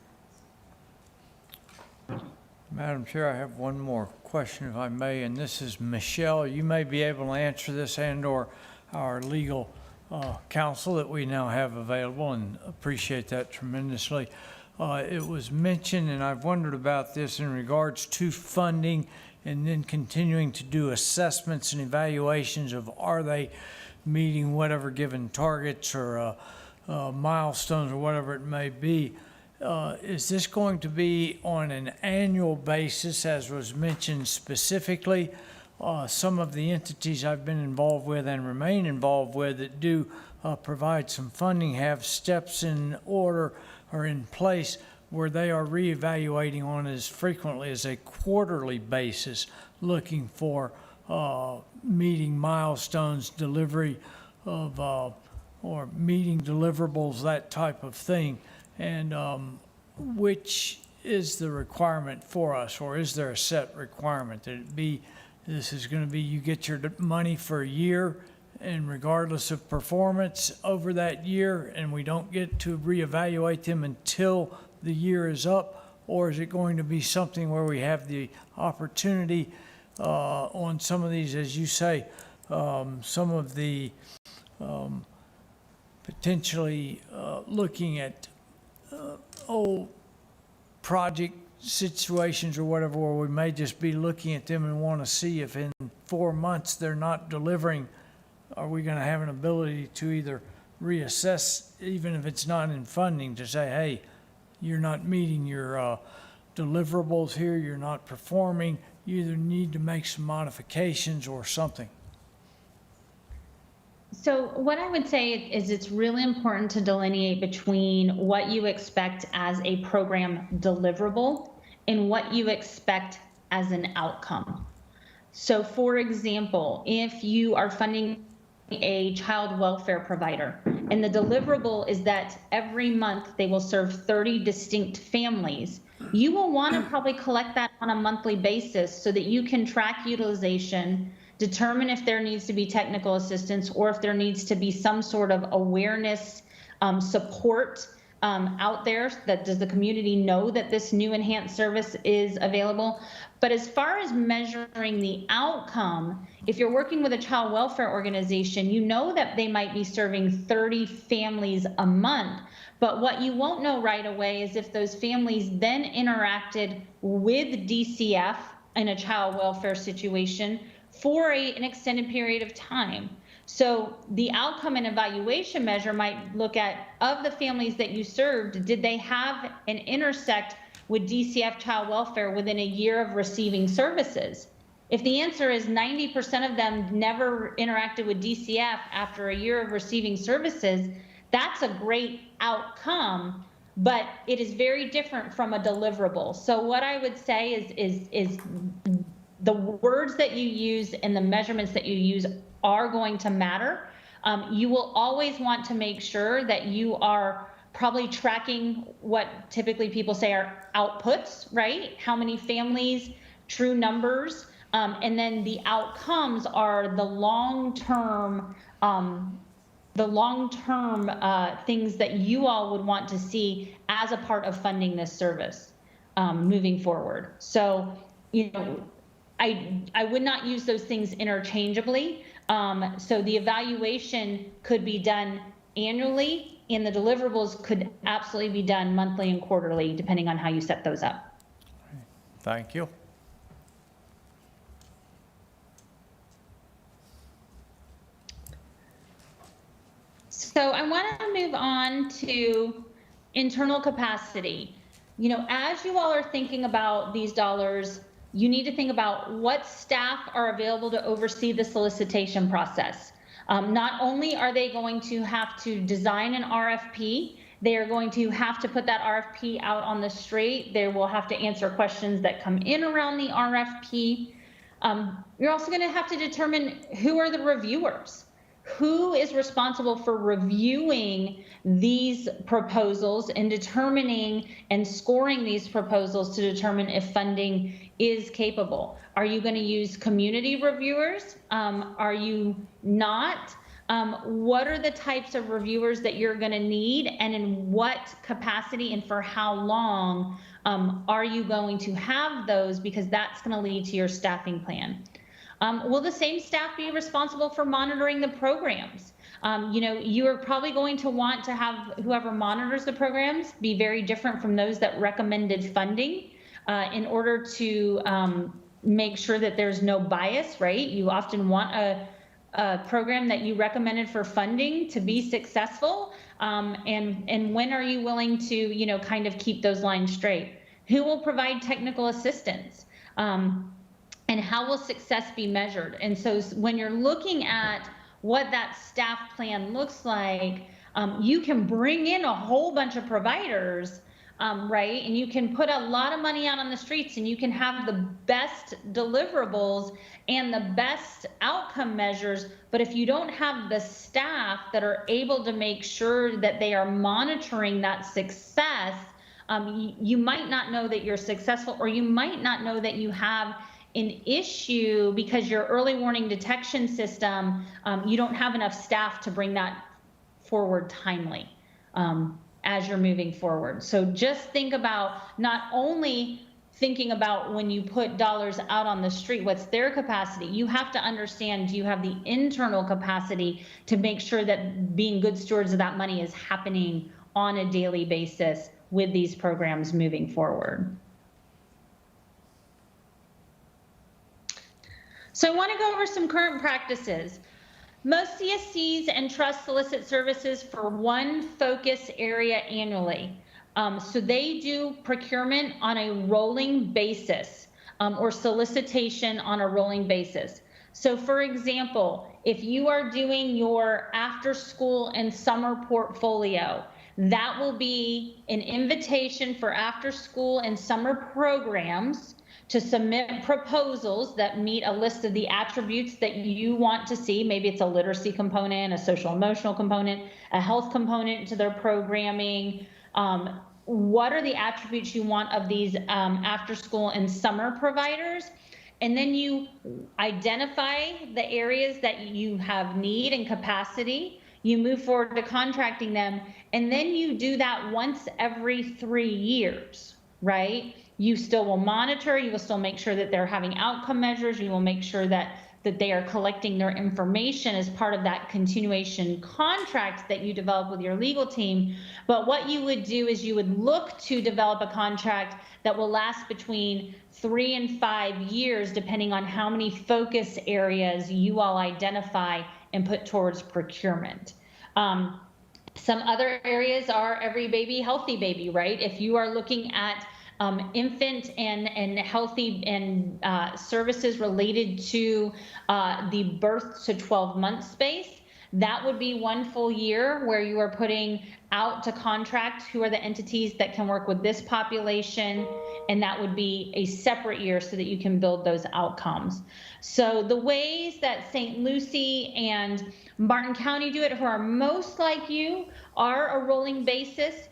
Madam Chair, I have one more question, if I may, and this is Michelle. You may be able to answer this, and/or our legal counsel that we now have available, and appreciate that tremendously. It was mentioned, and I've wondered about this in regards to funding and then continuing to do assessments and evaluations of are they meeting whatever given targets or milestones or whatever it may be. Is this going to be on an annual basis, as was mentioned specifically? Some of the entities I've been involved with and remain involved with that do provide some funding have steps in order or in place where they are reevaluating on as frequently as a quarterly basis, looking for meeting milestones, delivery of, or meeting deliverables, that type of thing. And which is the requirement for us, or is there a set requirement that it be, this is going to be, you get your money for a year, and regardless of performance over that year, and we don't get to reevaluate them until the year is up? Or is it going to be something where we have the opportunity on some of these, as you say, some of the potentially looking at old project situations or whatever, where we may just be looking at them and want to see if in 4 months they're not delivering, are we going to have an ability to either reassess, even if it's not in funding, to say, hey, you're not meeting your deliverables here, you're not performing, you either need to make some modifications or something? So what I would say is it's really important to delineate between what you expect as a program deliverable and what you expect as an outcome. So for example, if you are funding a child welfare provider and the deliverable is that every month they will serve 30 distinct families, you will want to probably collect that on a monthly basis so that you can track utilization, determine if there needs to be technical assistance or if there needs to be some sort of awareness support out there. That does the community know that this new enhanced service is available? But as far as measuring the outcome, if you're working with a child welfare organization, you know that they might be serving 30 families a month. But what you won't know right away is if those families then interacted with DCF in a child welfare situation for an extended period of time. So the outcome and evaluation measure might look at, of the families that you served, did they have an intersect with DCF child welfare within a year of receiving services? If the answer is 90% of them never interacted with DCF after a year of receiving services, that's a great outcome, but it is very different from a deliverable. So what I would say is the words that you use and the measurements that you use are going to matter. You will always want to make sure that you are probably tracking what typically people say are outputs, right? How many families, true numbers, and then the outcomes are the long-term things that you all would want to see as a part of funding this service moving forward. So, you know, I would not use those things interchangeably. So the evaluation could be done annually, and the deliverables could absolutely be done monthly and quarterly, depending on how you set those up. Thank you. So I want to move on to internal capacity. You know, as you all are thinking about these dollars, you need to think about what staff are available to oversee the solicitation process. Not only are they going to have to design an RFP, they are going to have to put that RFP out on the street. They will have to answer questions that come in around the RFP. You're also going to have to determine who are the reviewers. Who is responsible for reviewing these proposals and determining and scoring these proposals to determine if funding is capable? Are you going to use community reviewers? Are you not? What are the types of reviewers that you're going to need, and in what capacity and for how long are you going to have those? Because that's going to lead to your staffing plan. Will the same staff be responsible for monitoring the programs? You are probably going to want to have whoever monitors the programs be very different from those that recommended funding in order to make sure that there's no bias, right? You often want a program that you recommended for funding to be successful. And when are you willing to, kind of keep those lines straight? Who will provide technical assistance? And how will success be measured? And so when you're looking at what that staff plan looks like, you can bring in a whole bunch of providers, right? And you can put a lot of money out on the streets and you can have the best deliverables and the best outcome measures. But if you don't have the staff that are able to make sure that they are monitoring that success, you might not know that you're successful, or you might not know that you have an issue because your early warning detection system, you don't have enough staff to bring that forward timely as you're moving forward. So just think about not only thinking about when you put dollars out on the street, what's their capacity? You have to understand, do you have the internal capacity to make sure that being good stewards of that money is happening on a daily basis with these programs moving forward? So I want to go over some current practices. Most CSCs and trusts solicit services for one focus area annually. So they do procurement on a rolling basis, or solicitation on a rolling basis. So for example, if you are doing your after school and summer portfolio, that will be an invitation for after school and summer programs to submit proposals that meet a list of the attributes that you want to see. Maybe it's a literacy component, a social emotional component, a health component to their programming. What are the attributes you want of these after school and summer providers? And then you identify the areas that you have need and capacity. You move forward to contracting them. And then you do that once every 3 years, right? You still will monitor, you will still make sure that they're having outcome measures, you will make sure that they are collecting their information as part of that continuation contract that you develop with your legal team. But what you would do is you would look to develop a contract that will last between 3 and 5 years, depending on how many focus areas you all identify and put towards procurement. Some other areas are Every Baby, Healthy Baby, right? If you are looking at infant and healthy and services related to the birth to 12 month space, that would be one full year where you are putting out to contract who are the entities that can work with this population, and that would be a separate year so that you can build those outcomes. So the ways that St. Lucie and Martin County do it, who are most like you, are a rolling basis.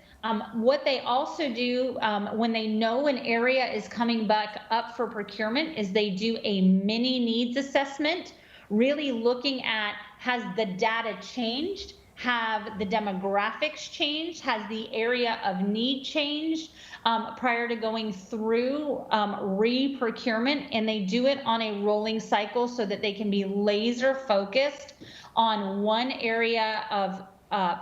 What they also do when they know an area is coming back up for procurement is they do a mini needs assessment, really looking at, has the data changed? Have the demographics changed? Has the area of need changed prior to going through re-procurement? And they do it on a rolling cycle so that they can be laser focused on one area of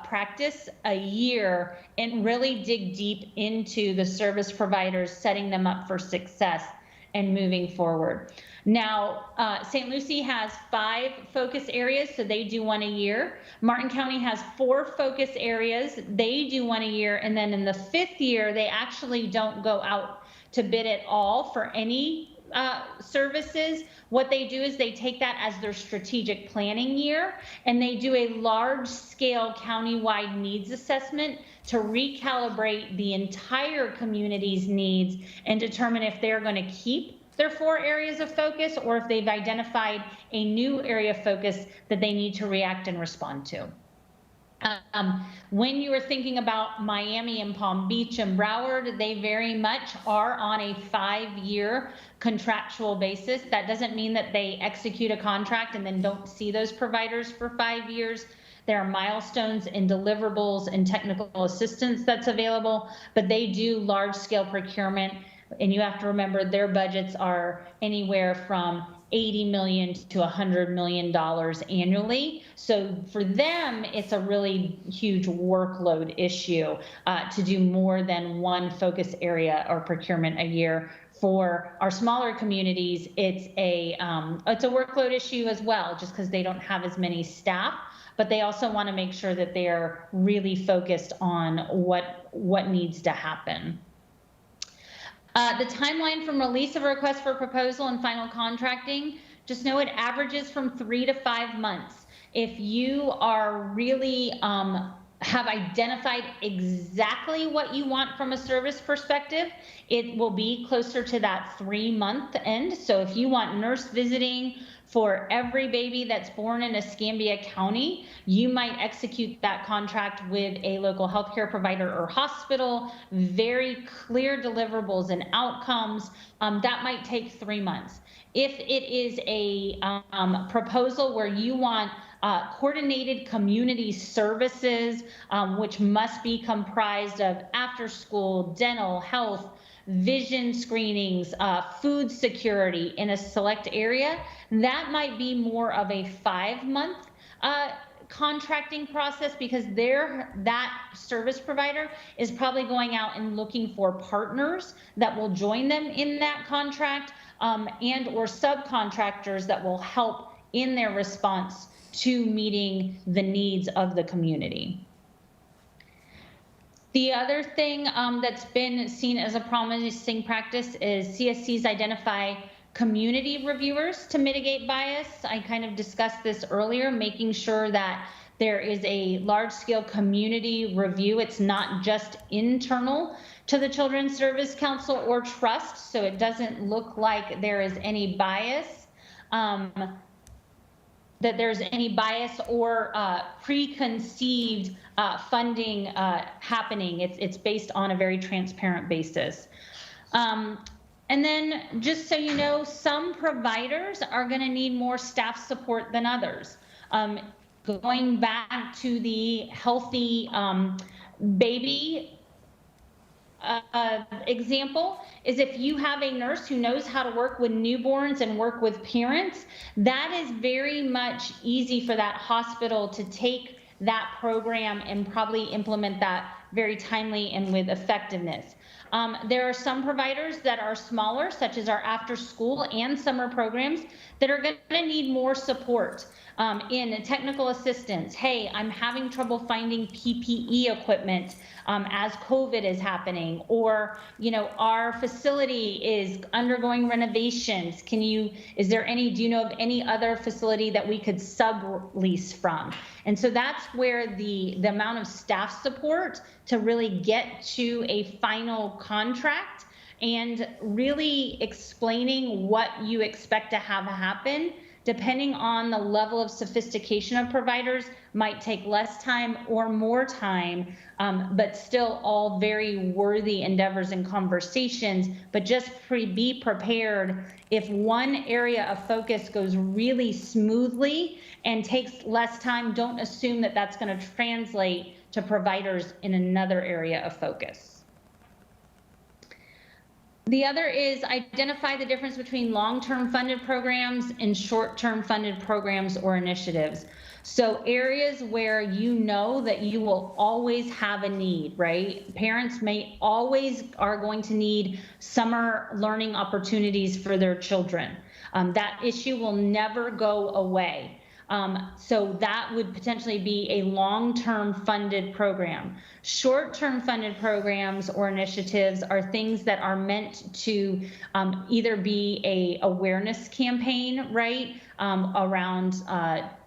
practice a year and really dig deep into the service providers, setting them up for success and moving forward. Now, St. Lucie has 5 focus areas, so they do one a year. Martin County has 4 focus areas, they do one a year, and then in the 5th year, they actually don't go out to bid at all for any services. What they do is they take that as their strategic planning year, and they do a large-scale countywide needs assessment to recalibrate the entire community's needs and determine if they're going to keep their 4 areas of focus or if they've identified a new area of focus that they need to react and respond to. When you are thinking about Miami and Palm Beach and Broward, they very much are on a 5-year contractual basis. That doesn't mean that they execute a contract and then don't see those providers for 5 years. There are milestones and deliverables and technical assistance that's available, but they do large-scale procurement. And you have to remember their budgets are anywhere from $80 million to $100 million annually. So for them, it's a really huge workload issue to do more than one focus area or procurement a year. For our smaller communities, it's a workload issue as well, just because they don't have as many staff, but they also want to make sure that they're really focused on what needs to happen. The timeline from release of a request for proposal and final contracting, just know it averages from 3 to 5 months. If you are really have identified exactly what you want from a service perspective, it will be closer to that 3-month end. So if you want nurse visiting for every baby that's born in Escambia County, you might execute that contract with a local healthcare provider or hospital, very clear deliverables and outcomes. That might take 3 months. If it is a proposal where you want coordinated community services, which must be comprised of after school, dental, health, vision screenings, food security in a select area, that might be more of a 5-month contracting process, because that service provider is probably going out and looking for partners that will join them in that contract, and or subcontractors that will help in their response to meeting the needs of the community. The other thing that's been seen as a promising practice is CSCs identify community reviewers to mitigate bias. I kind of discussed this earlier, making sure that there is a large-scale community review. It's not just internal to the Children's Service Council or Trust, so it doesn't look like there is any bias. That there's any bias or preconceived funding happening. It's based on a very transparent basis. And then just so you know, some providers are going to need more staff support than others. Going back to the healthy baby example, is if you have a nurse who knows how to work with newborns and work with parents, that is very much easy for that hospital to take that program and probably implement that very timely and with effectiveness. There are some providers that are smaller, such as our after school and summer programs, that are going to need more support in technical assistance. Hey, I'm having trouble finding PPE equipment as COVID is happening, or, you know, our facility is undergoing renovations. Do you know of any other facility that we could sublease from? And so that's where the amount of staff support to really get to a final contract and really explaining what you expect to have happen, depending on the level of sophistication of providers, might take less time or more time, but still all very worthy endeavors and conversations. But just be prepared. If one area of focus goes really smoothly and takes less time, don't assume that that's going to translate to providers in another area of focus. The other is identify the difference between long-term funded programs and short-term funded programs or initiatives. So areas where you know that you will always have a need, right? Parents are going to need summer learning opportunities for their children. That issue will never go away. So that would potentially be a long-term funded program. Short-term funded programs or initiatives are things that are meant to either be a awareness campaign, right, around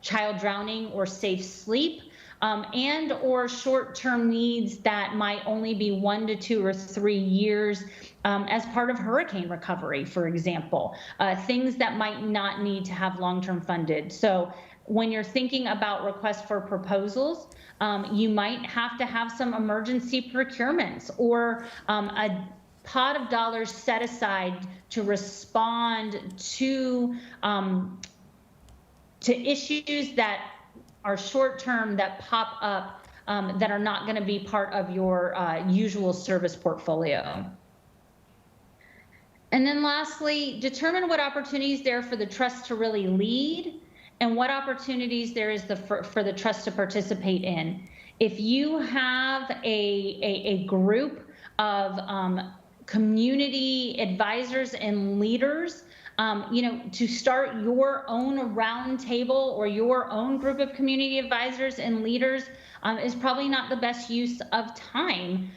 child drowning or safe sleep, and or short-term needs that might only be 1 to 2 or 3 years as part of hurricane recovery, for example, things that might not need to have long-term funded. So when you're thinking about requests for proposals, you might have to have some emergency procurements or a pot of dollars set aside to respond to issues that are short-term that pop up that are not going to be part of your usual service portfolio. And then lastly, determine what opportunities there are for the trust to really lead and what opportunities there is for the trust to participate in. If you have a group of community advisors and leaders, to start your own round table or your own group of community advisors and leaders is probably not the best use of time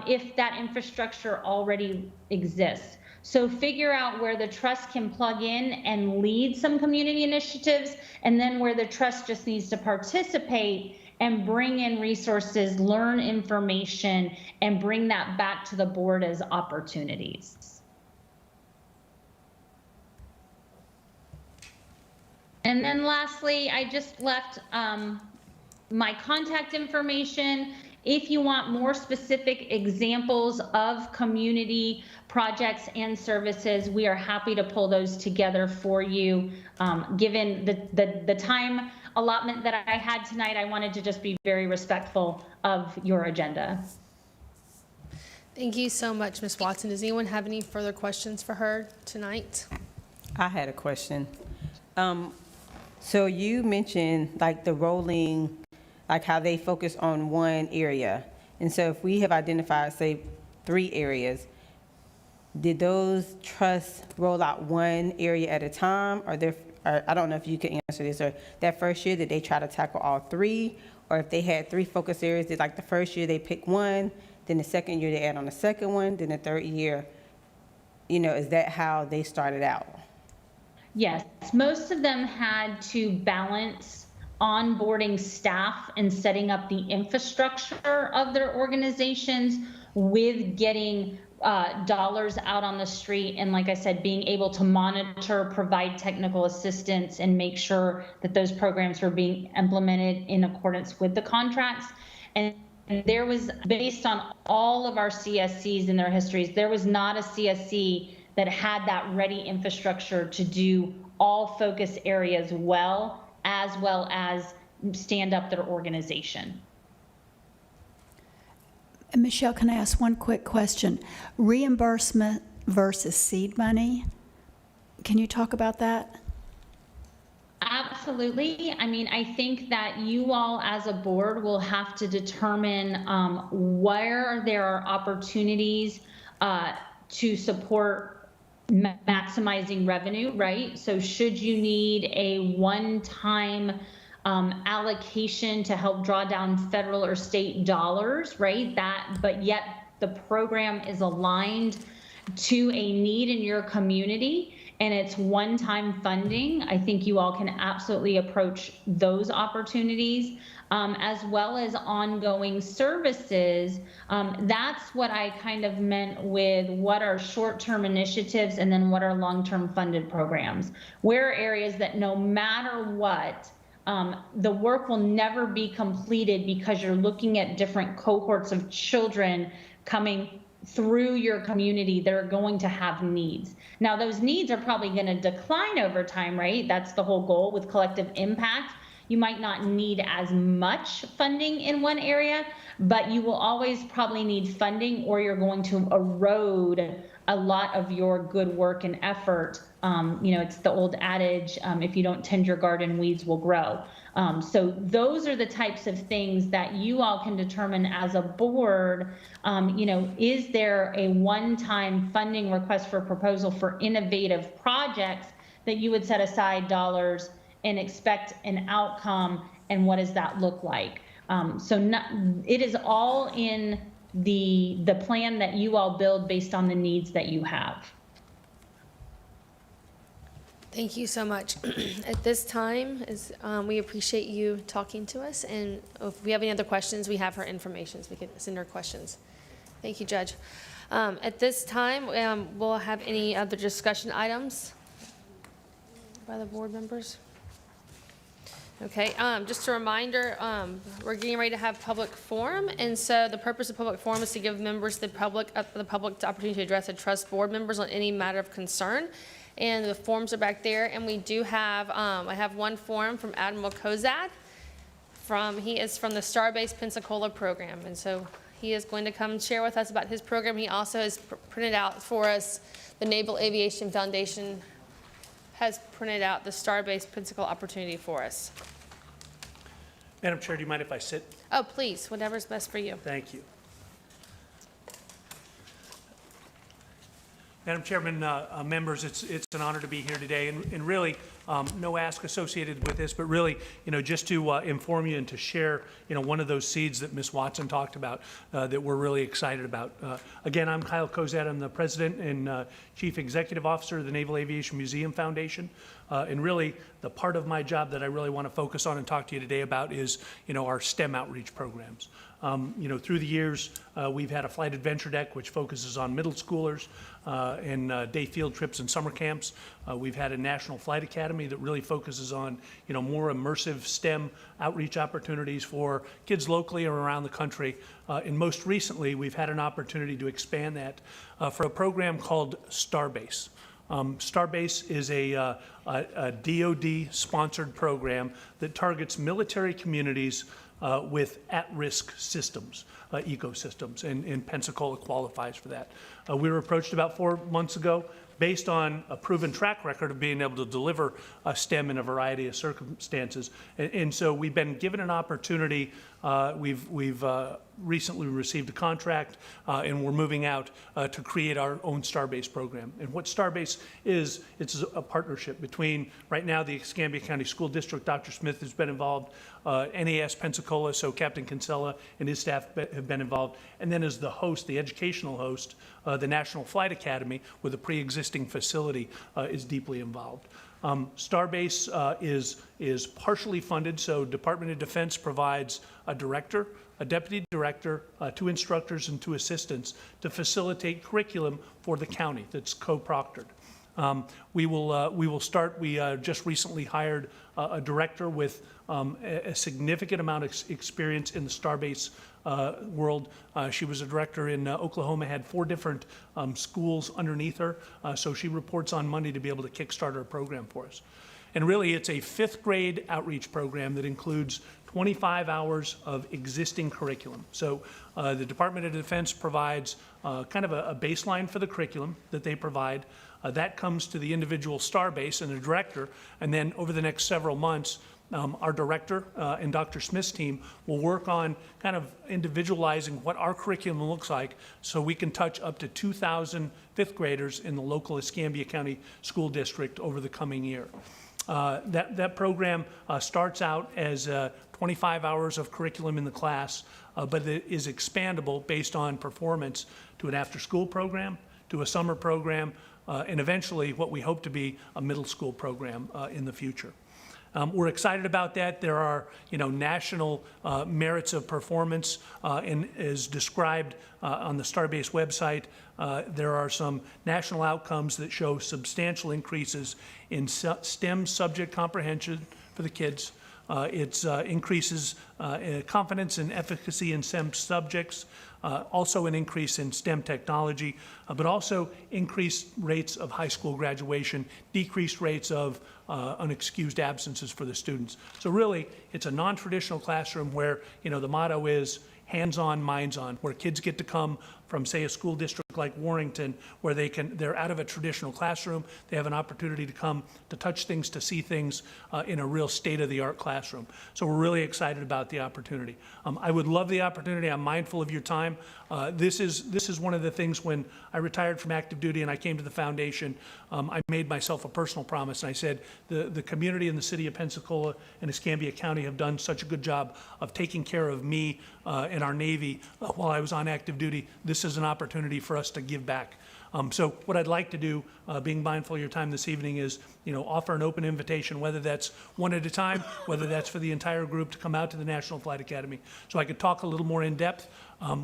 if that infrastructure already exists. So figure out where the trust can plug in and lead some community initiatives, and then where the trust just needs to participate and bring in resources, learn information, and bring that back to the board as opportunities. And then lastly, I just left my contact information. If you want more specific examples of community projects and services, we are happy to pull those together for you. Given the time allotment that I had tonight, I wanted to just be very respectful of your agenda. Thank you so much, Ms. Watson. Does anyone have any further questions for her tonight? I had a question. So you mentioned like the rolling, like how they focus on one area. And so if we have identified, say, 3 areas, did those trusts roll out one area at a time? Or I don't know if you can answer this, or that first year, did they try to tackle all 3? Or if they had 3 focus areas, did like the first year they pick one, then the second year they add on the second one, then the third year, is that how they started out? Yes, most of them had to balance onboarding staff and setting up the infrastructure of their organizations with getting dollars out on the street. And like I said, being able to monitor, provide technical assistance, and make sure that those programs were being implemented in accordance with the contracts. And there was, based on all of our CSCs and their histories, there was not a CSC that had that ready infrastructure to do all focus areas well as stand up their organization. And Michelle, can I ask one quick question? Reimbursement versus seed money, can you talk about that? Absolutely. I mean, I think that you all as a board will have to determine where there are opportunities to support maximizing revenue, right? So should you need a one-time allocation to help draw down federal or state dollars, right? But yet the program is aligned to a need in your community and it's one-time funding, I think you all can absolutely approach those opportunities, as well as ongoing services. That's what I kind of meant with what are short-term initiatives and then what are long-term funded programs. Where are areas that no matter what, the work will never be completed because you're looking at different cohorts of children coming through your community that are going to have needs. Now, those needs are probably going to decline over time, right? That's the whole goal with collective impact. You might not need as much funding in one area, but you will always probably need funding or you're going to erode a lot of your good work and effort. It's the old adage, if you don't tend your garden, weeds will grow. So those are the types of things that you all can determine as a board. Is there a one-time funding request for proposal for innovative projects that you would set aside dollars and expect an outcome, and what does that look like? It is all in the plan that you all build based on the needs that you have. Thank you so much. At this time, we appreciate you talking to us, and if we have any other questions, we have her information, so we can send her questions. Thank you, Judge. At this time, we'll have any other discussion items by the board members? Okay, just a reminder, we're getting ready to have public forum, and so the purpose of public forum is to give members, the public the opportunity to address and trust board members on any matter of concern. And the forms are back there, and we do have, I have one form from Admiral Kozad. He is from the Starbase Pensacola program, and so He is going to come share with us about his program. He also has printed out for us, the Naval Aviation Foundation has printed out the Starbase Pensacola opportunity for us. Madam Chair, do you mind if I sit? Oh, please, whatever's best for you. Thank you. Madam Chairman, members, it's an honor to be here today, and really, no ask associated with this, but really, just to inform you and to share, one of those seeds that Ms. Watson talked about that we're really excited about. Again, I'm Kyle Kozad. I'm the President and Chief Executive Officer of the Naval Aviation Museum Foundation. And really, the part of my job that I really want to focus on and talk to you today about is, our STEM outreach programs. Through the years, we've had a flight adventure deck which focuses on middle schoolers and day field trips and summer camps. We've had a National Flight Academy that really focuses on, more immersive STEM outreach opportunities for kids locally or around the country. And most recently, we've had an opportunity to expand that for a program called Starbase. Starbase is a DoD-sponsored program that targets military communities with at-risk systems, ecosystems, and Pensacola qualifies for that. We were approached about 4 months ago based on a proven track record of being able to deliver STEM in a variety of circumstances. And so we've been given an opportunity. We've recently received a contract, and we're moving out to create our own Starbase program. And what Starbase is, it's a partnership between, right now, the Escambia County School District. Dr. Smith has been involved, NAS Pensacola, so Captain Kinsella and his staff have been involved. And then as the host, the educational host, the National Flight Academy, with a pre-existing facility, is deeply involved. Starbase is partially funded, so Department of Defense provides a director, a deputy director, 2 instructors, and 2 assistants to facilitate curriculum for the county that's co-proctored. We will start. We just recently hired a director with a significant amount of experience in the Starbase world. She was a director in Oklahoma, had 4 different schools underneath her, so she reports on Monday to be able to kickstart our program for us. And really, it's a 5th grade outreach program that includes 25 hours of existing curriculum. So the Department of Defense provides kind of a baseline for the curriculum that they provide. That comes to the individual Starbase and the director, and then over the next several months, our director and Dr. Smith's team will work on kind of individualizing what our curriculum looks like so we can touch up to 2,000 5th graders in the local Escambia County School District over the coming year. That program starts out as 25 hours of curriculum in the class, but it is expandable based on performance to an after-school program, to a summer program, and eventually what we hope to be a middle school program in the future. We're excited about that. There are, national merits of performance, and as described on the Starbase website, there are some national outcomes that show substantial increases in STEM subject comprehension for the kids. It increases confidence and efficacy in STEM subjects, also an increase in STEM technology, but also increased rates of high school graduation, decreased rates of unexcused absences for the students. So really, it's a non-traditional classroom where, the motto is hands-on, minds-on, where kids get to come from, say, a school district like Warrington, where they're out of a traditional classroom. They have an opportunity to come to touch things, to see things in a real state-of-the-art classroom. So we're really excited about the opportunity. I would love the opportunity. I'm mindful of your time. This is one of the things when I retired from active duty and I came to the foundation, I made myself a personal promise, and I said the community in the city of Pensacola and Escambia County have done such a good job of taking care of me and our Navy while I was on active duty. This is an opportunity for us to give back. So what I'd like to do, being mindful of your time this evening, is offer an open invitation, whether that's one at a time, whether that's for the entire group to come out to the National Flight Academy, so I could talk a little more in depth.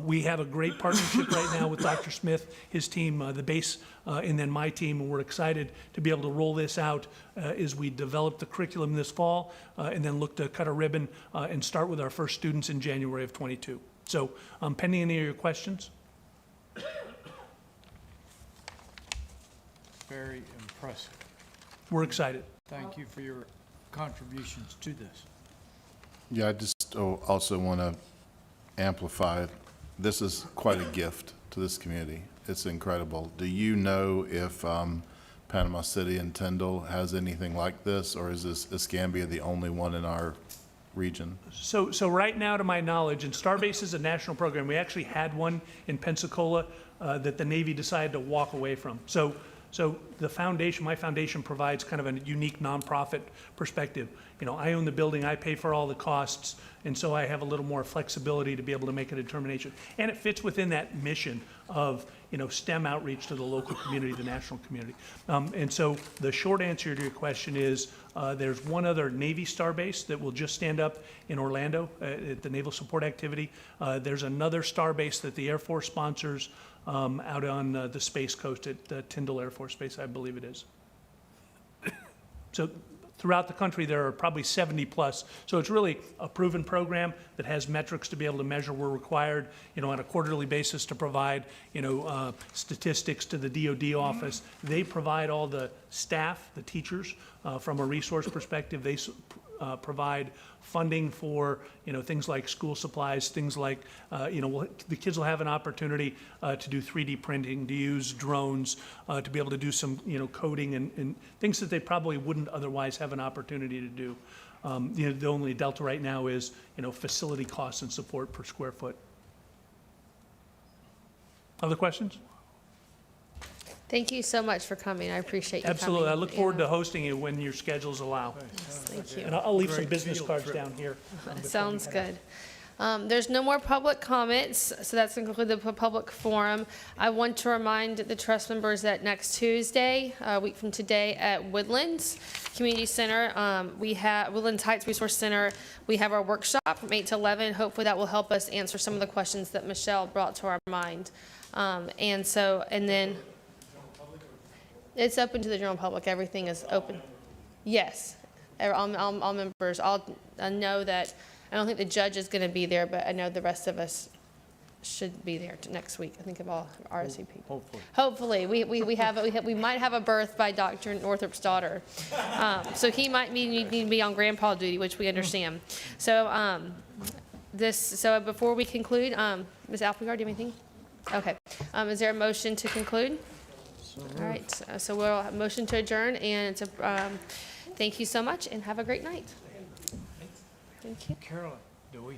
We have a great partnership right now with Dr. Smith, his team, the base, and then my team, and we're excited to be able to roll this out as we develop the curriculum this fall, and then look to cut a ribbon and start with our first students in January of '22. So pending any of your questions. Very impressive. We're excited. Thank you for your contributions to this. Yeah, I just also want to amplify this is quite a gift to this community. It's incredible. Do you know if Panama City and Tyndall has anything like this, or is Escambia the only one in our region? So right now, to my knowledge, and Starbase is a national program. We actually had one in Pensacola that the Navy decided to walk away from. So the foundation, my foundation, provides kind of a unique nonprofit perspective. You know, I own the building, I pay for all the costs, and so I have a little more flexibility to be able to make a determination. And it fits within that mission of, you know, STEM outreach to the local community, the national community. And so the short answer to your question is there's one other Navy Starbase that will just stand up in Orlando at the Naval Support Activity. There's another Starbase that the Air Force sponsors out on the Space Coast at Tyndall Air Force Base, I believe it is. So throughout the country, there are probably 70 plus. So it's really a proven program that has metrics to be able to measure. We're required, you know, on a quarterly basis to provide, you know, statistics to the DoD office. They provide all the staff, the teachers, from a resource perspective. They provide funding for, you know, things like school supplies, things like, you know, the kids will have an opportunity to do 3D printing, to use drones, to be able to do some, you know, coding and things that they probably wouldn't otherwise have an opportunity to do. You know, the only delta right now is, you know, facility costs and support per square foot. Other questions? Thank you so much for coming. I appreciate you coming. Absolutely. I look forward Yeah. to hosting you when your schedules allow. Thank you. And I'll leave some business cards down here. Sounds good. There's no more public comments, so that's concluded the public forum. I want to remind the trust members that next Tuesday, a week from today, at Woodlands Community Center, we have Woodlands Heights Resource Center, we have our workshop from 8 to 11. Hopefully that will help us answer some of the questions that Michelle brought to our mind. And then it's open to the general public. Everything is open. Yes, all members. I know that, I don't think the judge is going to be there, but I know the rest of us should be there next week. I think of all RSC people. Hopefully. We might have a birth by Dr. Northrop's daughter. So he might need to be on grandpa duty, which we understand. So before we conclude, Ms. Appleyard, do you have anything? Okay. Is there a motion to conclude? All right, so we'll have a motion to adjourn, and thank you so much, and have a great night. Thank you. Carolyn, do we